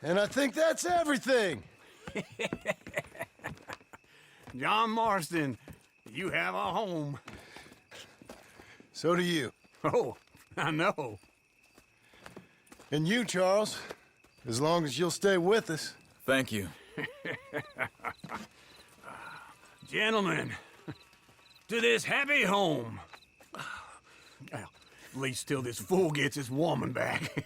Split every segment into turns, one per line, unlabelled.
And I think that's everything.
John Marston, you have a home.
So do you.
Oh, I know.
And you, Charles. As long as you'll stay with us.
Thank you.
Gentlemen, to this happy home. Well, at least till this fool gets his woman back.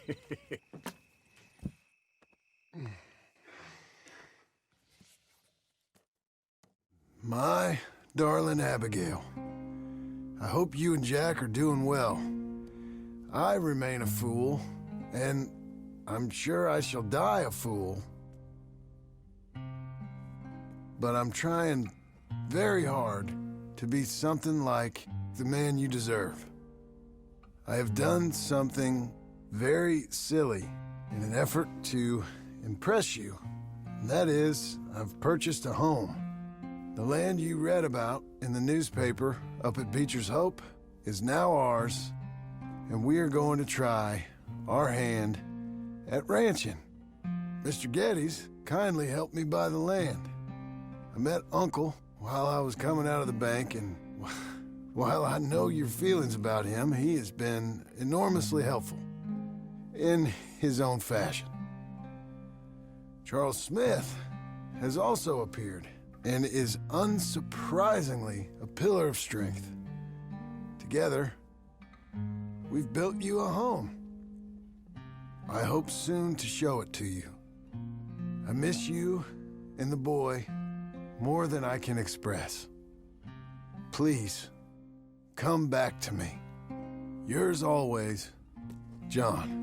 My darling Abigail, I hope you and Jack are doing well. I remain a fool, and I'm sure I shall die a fool. But I'm trying very hard to be something like the man you deserve. I have done something very silly in an effort to impress you. And that is, I've purchased a home. The land you read about in the newspaper up at Beecher's Hope is now ours, and we are going to try our hand at ranching. Mr. Geddes kindly helped me buy the land. I met Uncle while I was coming out of the bank, and while I know your feelings about him, he has been enormously helpful in his own fashion. Charles Smith has also appeared and is unsurprisingly a pillar of strength. Together, we've built you a home. I hope soon to show it to you. I miss you and the boy more than I can express. Please, come back to me. Yours always, John.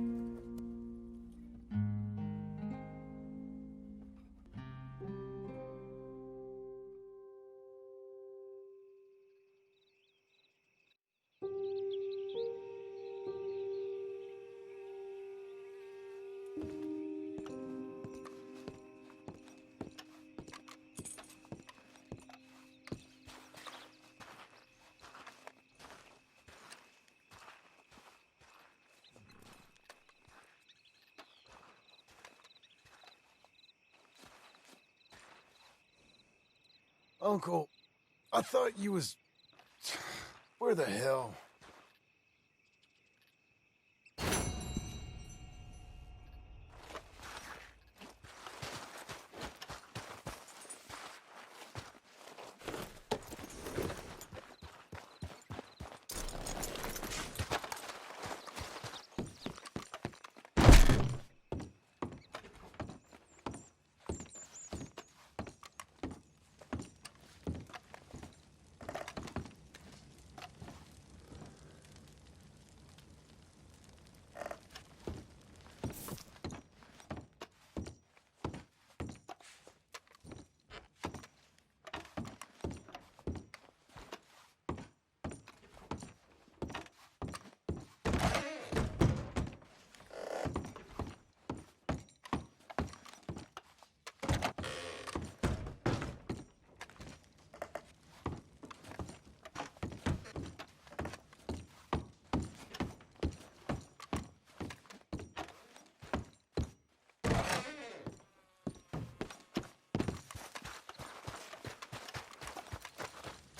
Uncle, I thought you was... Where the hell?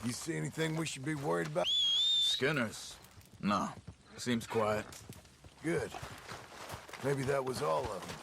You see anything we should be worried about?
Skinners? No. Seems quiet.
Good. Maybe that was all of them.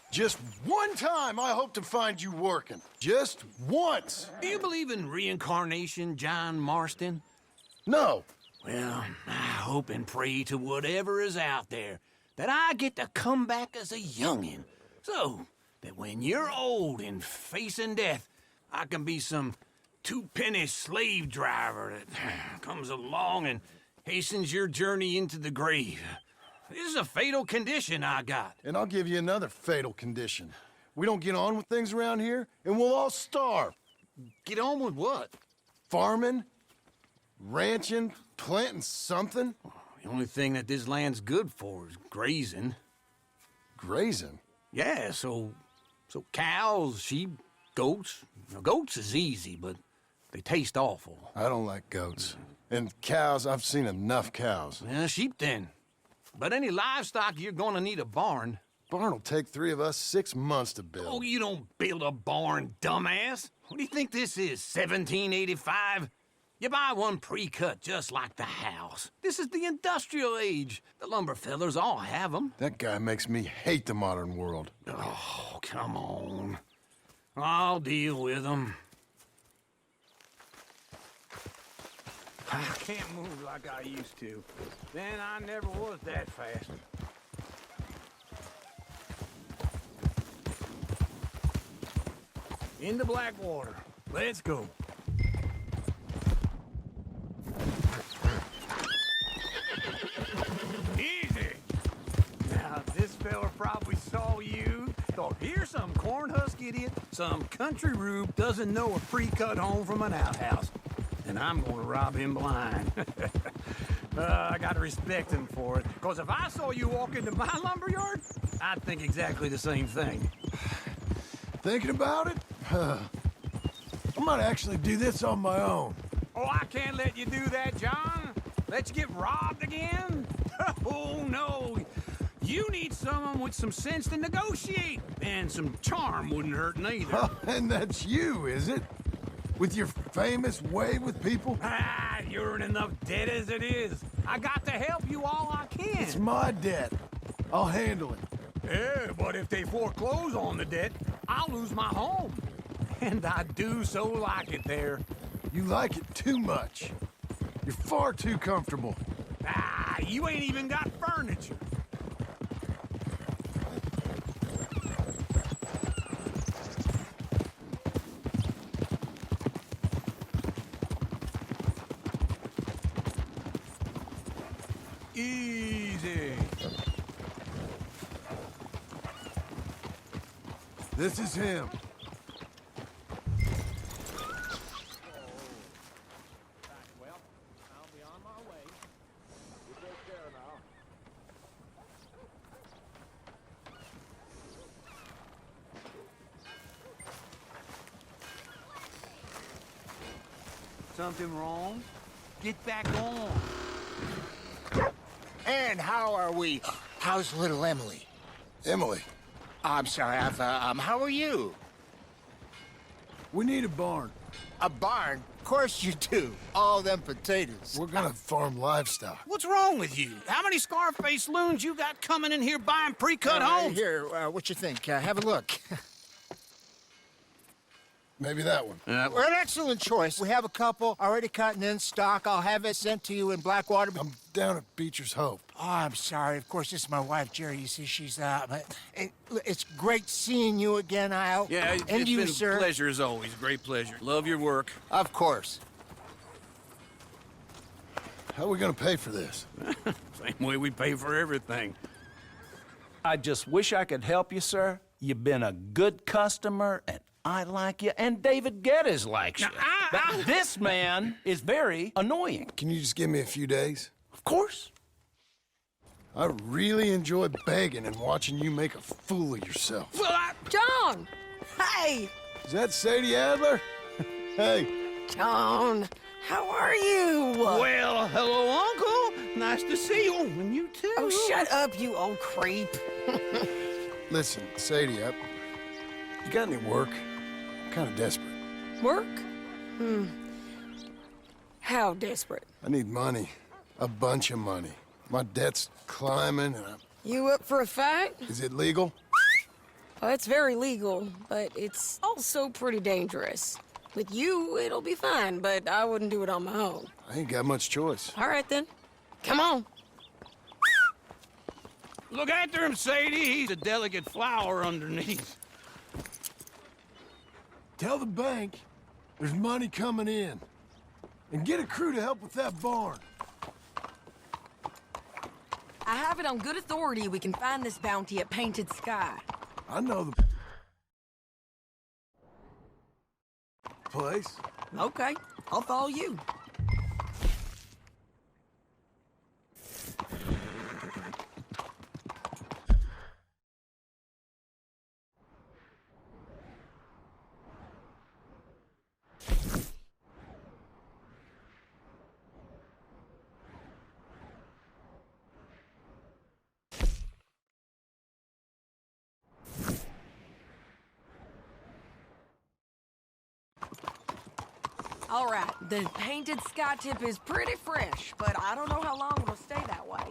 Just one time I hope to find you working. Just once.
Do you believe in reincarnation, John Marston?
No.
Well, I hope and pray to whatever is out there that I get to come back as a youngin', so that when you're old and facing death, I can be some two-penny slave driver that comes along and hastens your journey into the grave. This is a fatal condition I got.
And I'll give you another fatal condition. We don't get on with things around here, and we'll all starve.
Get on with what?
Farming ranching, planting something?
The only thing that this land's good for is grazing.
Grazing?
Yeah, so cows, sheep, goats. Now, goats is easy, but they taste awful.
I don't like goats. And cows, I've seen enough cows.
Yeah, sheep then. But any livestock, you're gonna need a barn.
Barn will take 3 of us 6 months to build.
Oh, you don't build a barn, dumbass. What do you think this is, 1785? You buy one pre-cut just like the house. This is the industrial age. The lumber fellers all have them.
That guy makes me hate the modern world.
Oh, come on. I'll deal with them. I can't move like I used to. Then I never was that fast. Into Blackwater. Let's go. Easy. Now, this fella probably saw you. Thought, here's some cornhusk idiot, some country rube doesn't know a pre-cut home from an outhouse. And I'm gonna rob him blind. I gotta respect him for it. Because if I saw you walk into my lumberyard, I'd think exactly the same thing.
Thinking about it? I might actually do this on my own.
Oh, I can't let you do that, John. Let you get robbed again? Oh, no. You need someone with some sense to negotiate. And some charm wouldn't hurt neither.
And that's you, is it? With your famous way with people?
Ah, you're in enough debt as it is. I got to help you all I can.
It's my debt. I'll handle it.
Yeah, but if they foreclose on the debt, I'll lose my home. And I do so like it there.
You like it too much. You're far too comfortable.
Ah, you ain't even got furniture. Easy.
This is him.
Something wrong? Get back on.
And how are we? How's little Emily?
Emily,
I'm sorry, how are you?
we need a barn.
A barn? Of course you do. All them potatoes.
We're gonna farm livestock.
What's wrong with you? How many Scarface loons you got coming in here buying pre-cut homes?
Here, what you think? Have a look.
Maybe that one.
We're an excellent choice. We have a couple already cut and in stock. I'll have it sent to you in Blackwater.
I'm down at Beecher's Hope.
Oh, I'm sorry. Of course, this is my wife, Jerry. You see, she's it's great seeing you again, Al.
Yeah,
and
it's
you,
been
sir.
a pleasure as always. Great pleasure. Love your work.
Of course.
How are we gonna pay for this?
Same way we pay for everything.
I just wish I could help you, sir. You've been a good customer, and I like you, and David Geddes likes you. But this man is very annoying.
Can you just give me a few days?
Of course.
I really enjoy begging and watching you make a fool of yourself.
Well,
John! Hey!
Is that Sadie Adler? Hey,
John, how are you?
well, hello, Uncle. Nice to see you. And you too.
Oh, shut up, you old creep.
listen, Sadie, you got any work? I'm kind of desperate.
Work? How desperate?
I need money. A bunch of money. My debt's climbing, and
You up for a fight?
is it legal?
Well, it's very legal, but it's also pretty dangerous. With you, it'll be fine, but I wouldn't do it on my own.
I ain't got much choice.
All right, then. Come on.
Look after him, Sadie. He's a delicate flower underneath.
Tell the bank there's money coming in. And get a crew to help with that barn.
I have it on good authority we can find this bounty at Painted Sky.
I know the place.
Okay, I'll follow you. All right, the painted sky tip is pretty fresh, but I don't know how long it'll stay that way.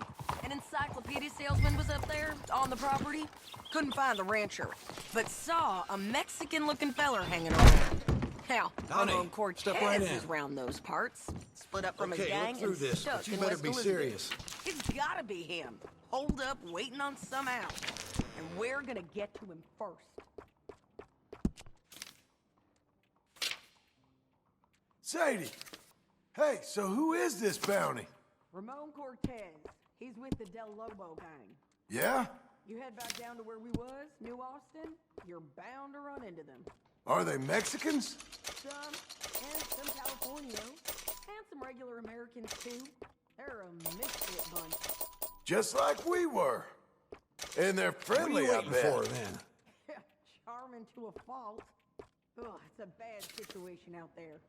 An encyclopedia salesman was up there on the property. Couldn't find the rancher, but saw a Mexican-looking feller hanging around. Now,
Connie,
Ramon Cortez
step right in.
is round those parts. Split up from
Okay,
his
look
gang
through
and
this,
stuck
but you
in
better
West
be
Elizabeth.
serious.
It's gotta be him. Hold up, waiting on some out. And we're gonna get to him first.
Sadie! Hey, so who is this bounty?
Ramon Cortez. He's with the Del Lobo gang.
Yeah?
You head back down to where we was, New Austin, you're bound to run into them.
Are they Mexicans?
Some, and some Californios, and some regular Americans too. They're a misfit bunch.
Just like we were. And they're
What are
friendly,
you
I
waiting
bet.
for, then?
Charming to a fault. Ugh, it's a bad situation out there.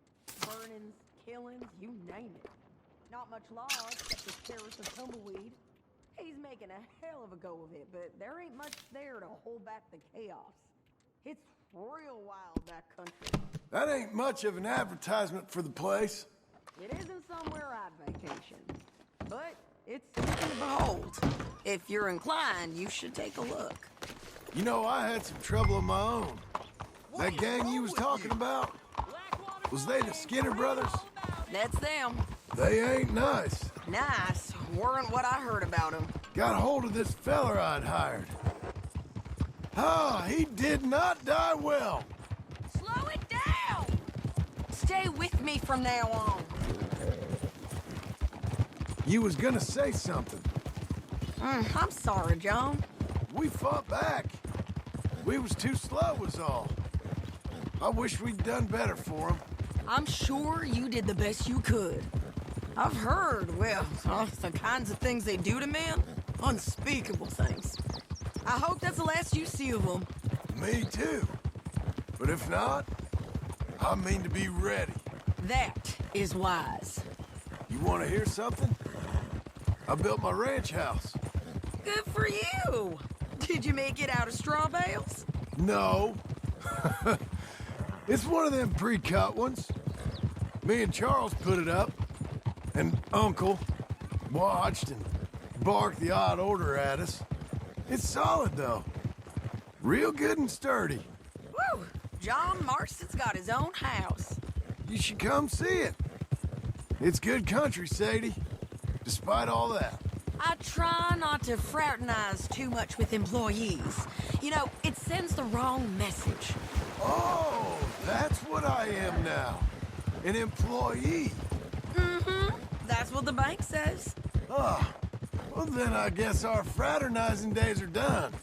Burnings, killings, you name it. Not much law except the sheriff of Tumbleweed. He's making a hell of a go of it, but there ain't much there to hold back the chaos. It's real wild, that country.
That ain't much of an advertisement for the place.
It isn't somewhere I'd vacation, but it's something to behold. If you're inclined, you should take a look.
You know, I had some trouble of my own. That gang you was talking about, was they the Skinner brothers?
That's them.
They ain't nice.
Nice. Weren't what I heard about them.
Got hold of this feller I'd hired. Ah, he did not die well.
Slow it down! Stay with me from now on.
You was gonna say something.
I'm sorry, John.
We fought back. We was too slow was all. I wish we'd done better for him.
I'm sure you did the best you could. I've heard, well, the kinds of things they do to men. Unspeakable things. I hope that's the last you see of them.
Me too. But if not, I mean to be ready.
That is wise.
You want to hear something? I built my ranch house.
Good for you. Did you make it out of straw bales?
No. It's one of them pre-cut ones. Me and Charles put it up, and Uncle watched and barked the odd order at us. It's solid, though. Real good and sturdy.
Woo! John Marston's got his own house.
You should come see it. It's good country, Sadie, despite all that.
I try not to fraternize too much with employees. You know, it sends the wrong message.
Oh, that's what I am now. An employee.
That's what the bank says.
Ah, well then I guess our fraternizing days are done.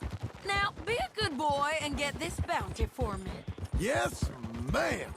Now, be a good boy and get this bounty for me.
Yes, ma'am.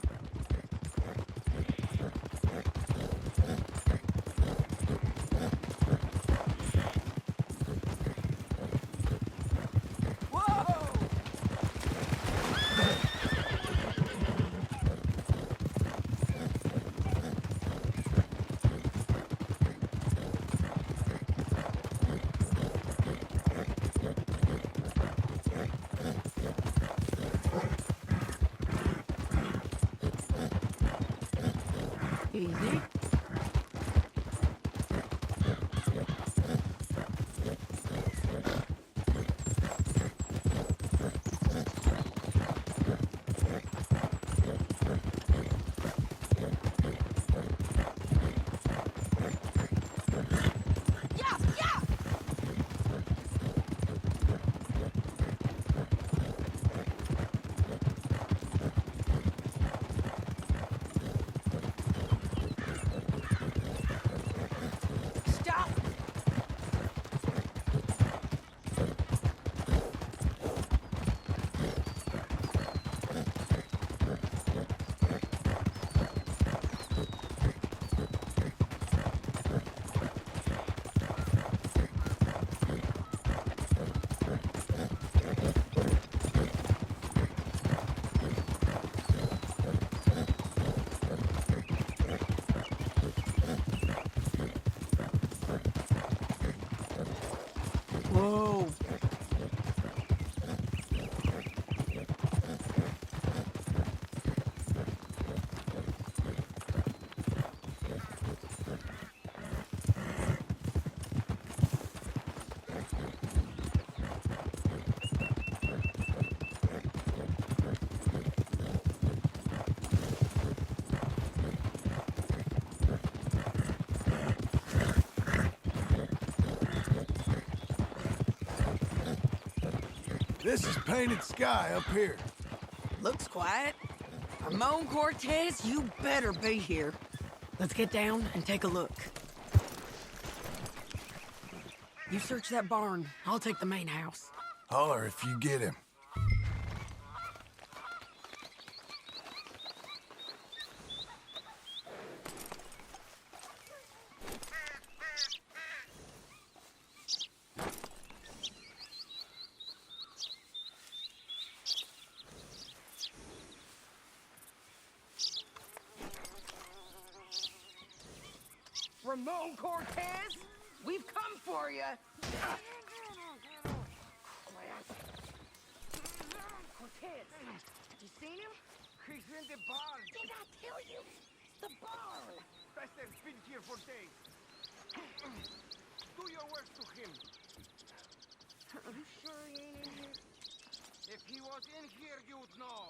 Easy. Stop! Whoa.
This is Painted Sky up here.
Looks quiet. Ramon Cortez, you better be here. Let's get down and take a look. You search that barn. I'll take the main house.
Holler if you get him.
Ramon Cortez, we've come for you. Cortez, you seen him?
He's in the barn.
Did I tell you? The barn.
Bester's been here for days. Do your work to him.
Are you sure he ain't in here?
If he was in here, you'd know.